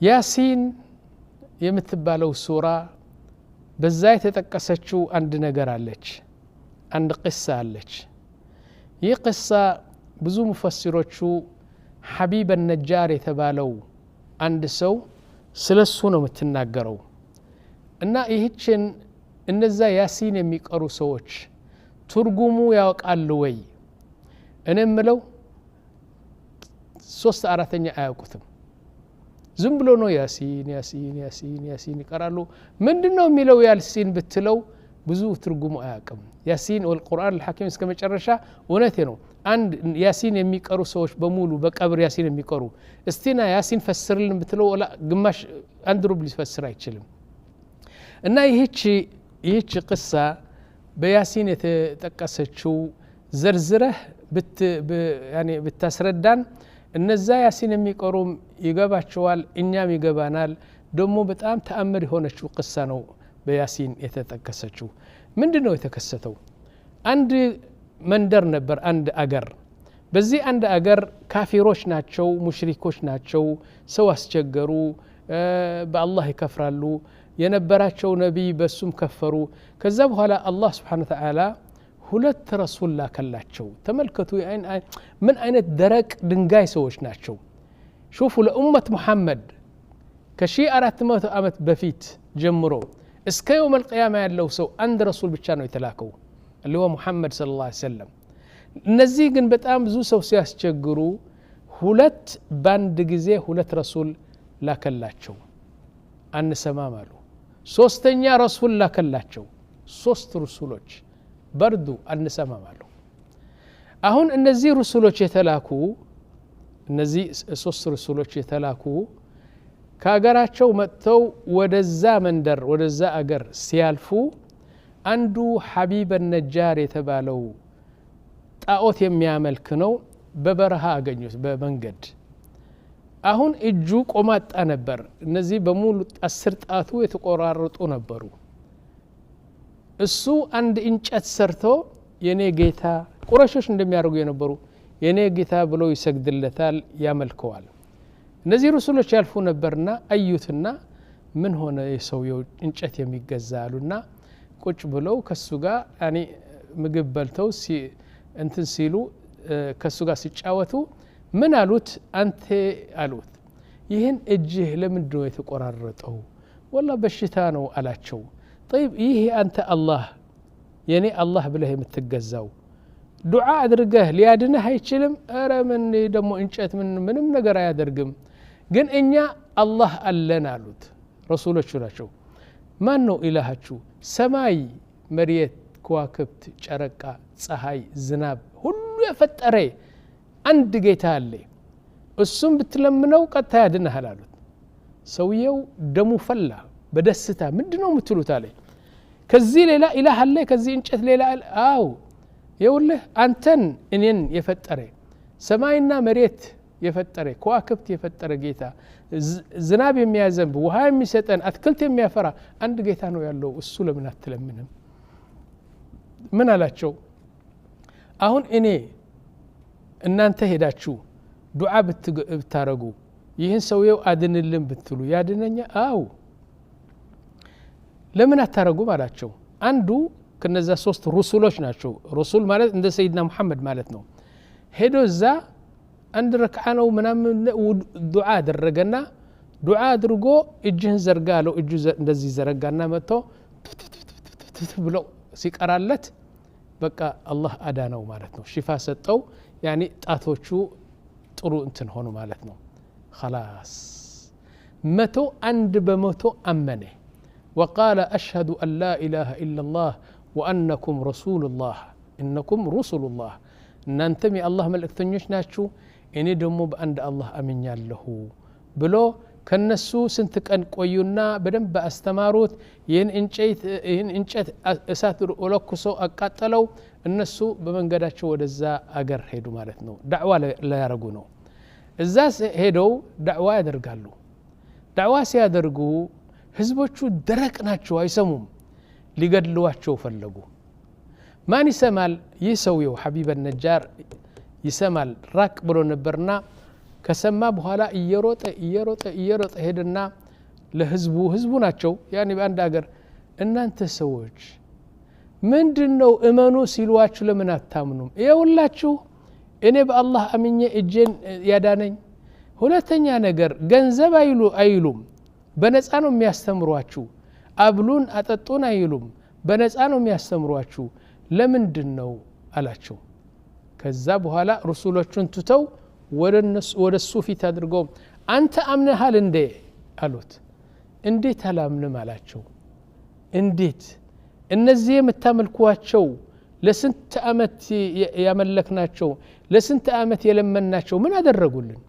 ያሲን የምትባለው ሱራ በዛ የተጠቀሰችው አንድ ነገር አለች አንድ ቅሳ አለች ይህ ቅሳ ብዙ ሙፈሲሮቹ ሐቢብ النجار የተባለው አንድ ሰው ስለሱ ነው የምትናገረው እና ይህችን እነዛ ያሲን የሚቀሩ ሰዎች ትርጉሙ ያውቃሉ ወይ እኔም ምለው 3/4 አያውቁትም ዝም ብሎ ነው ያሲን ያሲን ያሲን ያሲን ይቀራሉ ምንድነው የሚለው ያሲን ብትለው ብዙ ትርጉሙ አያውቅም ያሲን والقرآن الحكيم እስከ መጨረሻ እውነቴ ነው አንድ ያሲን የሚቀሩ ሰዎች በሙሉ በቀብር ያሲን የሚቀሩ እስቲና ያሲን ፈስርልን ብትለው ወላ ግማሽ አንድ ሩብ ሊፈስር አይችልም እና ይህች ቅሳ በያሲን የተጠቀሰችው ዘርዝረህ ያኔ ብታስረዳን እነዛ ያሲን የሚቀሩ ይገባቸዋል እኛም ይገባናል ደሞ በጣም ተአምር የሆነችው ቅሳ ነው በያሲን የተጠቀሰችው ምንድነው የተከሰተው አንድ መንደር ነበር አንድ አገር በዚህ አንድ አገር ካፊሮች ናቸው ሙሽሪኮች ናቸው ሰው አስቸገሩ በአላህ ይከፍራሉ የነበራቸው ነብይ በሱም ከፈሩ ከዛ በኋላ አላህ Subhanahu Wa Ta'ala ሁለት ረሱል ላከላቸው ተመልከቱ ምን አይነት ደረቅ ድንጋይ ሰዎች ናቸው ሹፉ ለኡመት ሙሐመድ ከ1400 ዓመት በፊት ጀምሮ እስከ يوم القيامه ያለው ሰው አንድ ረሱል ብቻ ነው የተላከው اللي هو محمد صلى الله عليه وسلم እነዚህ ግን በጣም ብዙ ሰው ሲያስቸግሩ ሁለት ባንድ ጊዜ ሁለት ረሱል ላከላቸው አንሰማም አሉ ሶስተኛ ረሱል ላከላቸው ሶስት ረሱሎች በርዱ አንሰማም አሉ አሁን እነዚህ ረሱሎች የተላኩ እነዚህ ሶስት ረሱሎች የተላኩ ከአገራቸው መጥተው ወደዛ መንደር ወደዛ አገር ሲያልፉ አንዱ ሐቢብ النجار የተባለው ጣዖት የሚያመልክ ነው በበረሃ አገኙት በመንገድ አሁን እጁ ቆማጣ ነበር እነዚህ በሙሉ 10 ጣቱ የተቆራረጡ ነበሩ እሱ አንድ እንጨት ሰርቶ የኔ ጌታ ቁረሾች እንደሚያደርጉ የነበሩ የኔ ጌታ ብሎ ይሰግድለታል ያመልከዋል እነዚህ ረሱሎች ያልፉ ነበርና አዩትና ምን ሆነ የሰውየው እንጨት የሚገዛሉና ቁጭ ብለው ከሱ ጋር ያኒ ምግብ በልተው እንትን ሲሉ ከሱ ጋር ሲጫወቱ ምን አሉት አንተ አሉት ይህን እጅህ ለምንድነው የተቆራረጠው ወላ በሽታ ነው አላቸው طيب ይሄ አንተ አላህ የኔ አላህ ብለህ የምትገዛው ዱዓ አድርገህ ሊያድነህ አይችልም አረ ምን ደሞ እንጨት ምንም ነገር አያደርግም ግን እኛ አላህ አለን አሉት ረሱሎቹ ናቸው ማን ነው ኢላሃችሁ ሰማይ መሬት ከዋክብት ጨረቃ ፀሐይ ዝናብ ሁሉ የፈጠረ አንድ ጌታ አለ እሱም ብትለምነው ቀጣ ያድነሃል አሉት ሰውየው ደሙ ፈላ በደስታ ምንድነው የምትሉት አለ ከዚህ ሌላ ኢላህ አለ ከዚህ እንጨት ሌላ አው ይውልህ አንተን እኔን የፈጠረ ሰማይና መሬት የፈጠረ ከዋክብት የፈጠረ ጌታ ዝናብ የሚያዘንብ ውሃ የሚሰጠን አትክልት የሚያፈራ አንድ ጌታ ነው ያለው እሱ ለምን አትለምንም ምን አላቸው አሁን እኔ እናንተ ሄዳችሁ ዱዓ ብታረጉ ይህን ሰውየው አድንልን ብትሉ ያድነኛ አው ለምን አታረጉም አላቸው አንዱ ከነዛ ሶስት ረሱሎች ናቸው ረሱል ማለት እንደ ሰይድና መሐመድ ማለት ነው ሄዶ እዛ አንድ ረክዓ ነው ምናምን ዱዓ አደረገና ዱዓ አድርጎ እጅህን ዘርጋ አለው እጁ እንደዚህ ዘረጋና መጥቶ ብሎ ሲቀራለት በቃ አላህ አዳነው ማለት ነው ሽፋ ሰጠው ያኒ ጣቶቹ ጥሩ እንትን ሆኖ ማለት ነው خلاص متو عند بمتو أمنه وقال أشهد أن لا إله إلا الله وأنكم رسول الله إنكم رسول الله ننتمي الله ملكتنيش ناتشو إني دمو بأند الله أمين يالله بلو كنسو سنتكن قويونا بدن بأستماروت ين انشت أساتر أولوكسو أقاتلو النسو بمنقداتشو ودزا أقر هيدو مالتنو دعوة لا يرقونو الزاس هيدو دعوة يدرقالو دعوة سيادرقو ህዝቦቹ ደረቅ ናቸው አይሰሙም ሊገድሏቸው ፈለጉ ማን ይሰማል ይህ ሰውየው ሐቢብ النجار ይሰማል ራቅ ብሎ ነበርና ከሰማ በኋላ እየሮጠ ሄደና ለህዝቡ ናቸው ያኒ በአንድ ሀገር እናንተ ሰዎች ምንድነው እመኑ ሲሏችሁ ለምን አታምኑም ይኸውላችሁ እኔ በአላህ አምኜ እጄን ያዳነኝ ሁለተኛ ነገር ገንዘብ አይሉም በነፃ ነው የሚያስተምሯችሁ አብሉን አጠጡን አይሉም በነፃ ነው የሚያስተምሯችሁ ለምንድነው አላቸው ከዛ በኋላ ረሱሎቹን ትተው ወደሱ ፊት አድርገው አንተ አምነሃል እንዴ አሉት እንዴት አላምንም አላቸው እንዴት እነዚህ የምታመልኩዋቸው ለስንት አመት ያመለክናቸው ለስንት አመት የለመናቸው ምን አደረጉልን